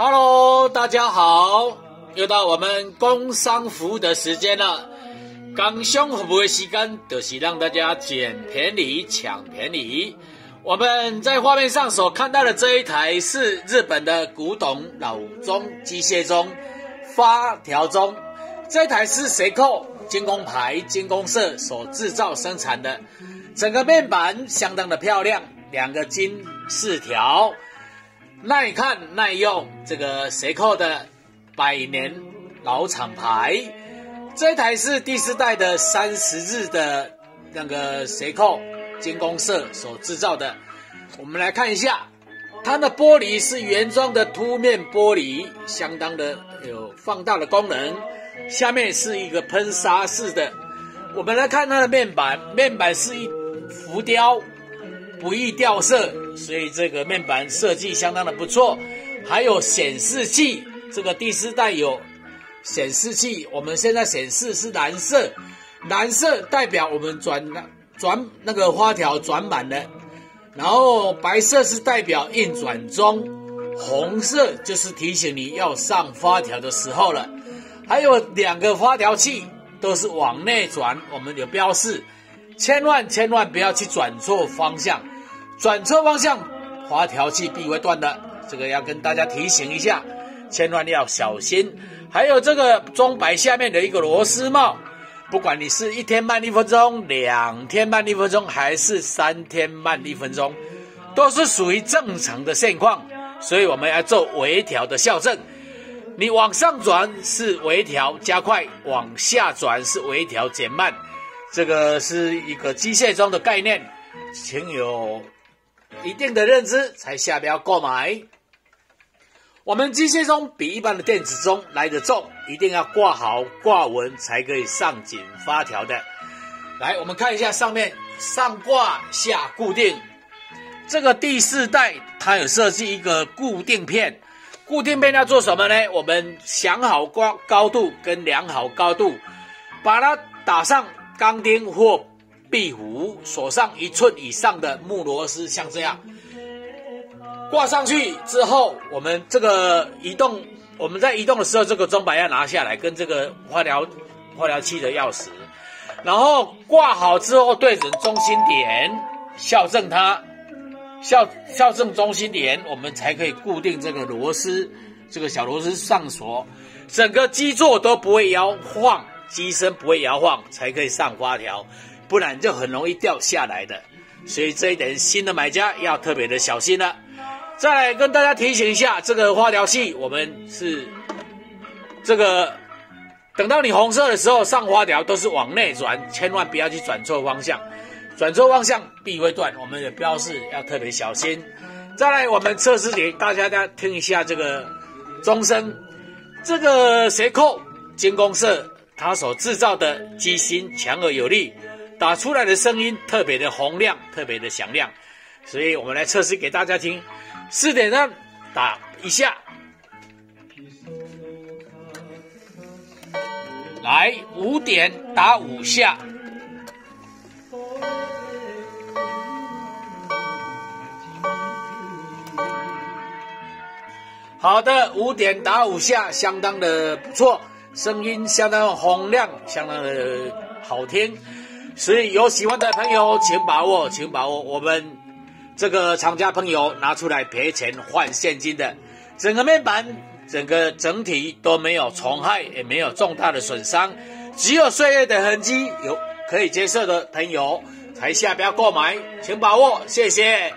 Hello， 大家好，又到我们工商服务的时间了。工商服务的时间就是让大家捡便宜、抢便宜。我们在画面上所看到的这一台是日本的古董老钟机械钟发条钟，这台是谁扣精工牌精工社所制造生产的，整个面板相当的漂亮，2个金饰条。耐看耐用，这个谁扣的100年老厂牌，这台是第4代的30日的那个谁扣精工社所制造的。我们来看一下，它的玻璃是原装的凸面玻璃，相当的有放大的功能。下面是一个喷砂式的。我们来看它的面板，面板是一浮雕，不易掉色，所以这个面板设计相当的不错。还有显示器，这个第4代有显示器，我们现在显示是蓝色，蓝色代表我们转那个花条转满了，然后白色是代表印转中，红色就是提醒你要上发条的时候了。还有2个发条器都是往内转，我们有标示，千万不要去转错方向，转错方向发条器必会断的，这个要跟大家提醒一下，千万要小心。还有这个钟摆下面的一个螺丝帽，不管你是1天慢1分钟、2天慢1分钟，还是3天慢1分钟，都是属于正常的现况，所以我们要做微调的校正。你往上转是微调加快，往下转是微调减慢，这个是一个机械钟的概念，请有一定的认知才下标购买。我们机械钟比一般的电子钟来得重，一定要挂好挂稳才可以上紧发条的。来，我们看一下上面上挂下固定，这个第4代它有设计一个固定片，固定片要做什么呢？我们想好高度跟量好高度，把它打上钢钉或壁虎，锁上1寸以上的木螺丝，像这样挂上去之后，我们这个我们在移动的时候，这个钟摆要拿下来，跟这个花条器的钥匙，然后挂好之后对准中心点，校正它，校正中心点，我们才可以固定这个螺丝，这个小螺丝上锁，整个基座都不会摇晃，机身不会摇晃，才可以上发条，不然就很容易掉下来的。所以这一点新的买家要特别的小心了。再来跟大家提醒一下，这个发条器我们是这个等到你红色的时候上发条都是往内转，千万不要去转错方向，转错方向必会断，我们的标示要特别小心。再来我们测试给大家听一下这个钟声，这个谁扣精工社它所制造的机芯强而有力，打出来的声音特别的洪亮，特别的响亮，所以我们来测试给大家听。4点上打一下，来5点打5下，好的，5点打5下，相当的不错，声音相当洪亮，相当的好听，所以有喜欢的朋友请把握，我们这个厂家朋友拿出来赔钱换现金的，整个面板整体都没有虫害，也没有重大的损伤，只有岁月的痕迹，有可以接受的朋友才下标购买，请把握，谢谢。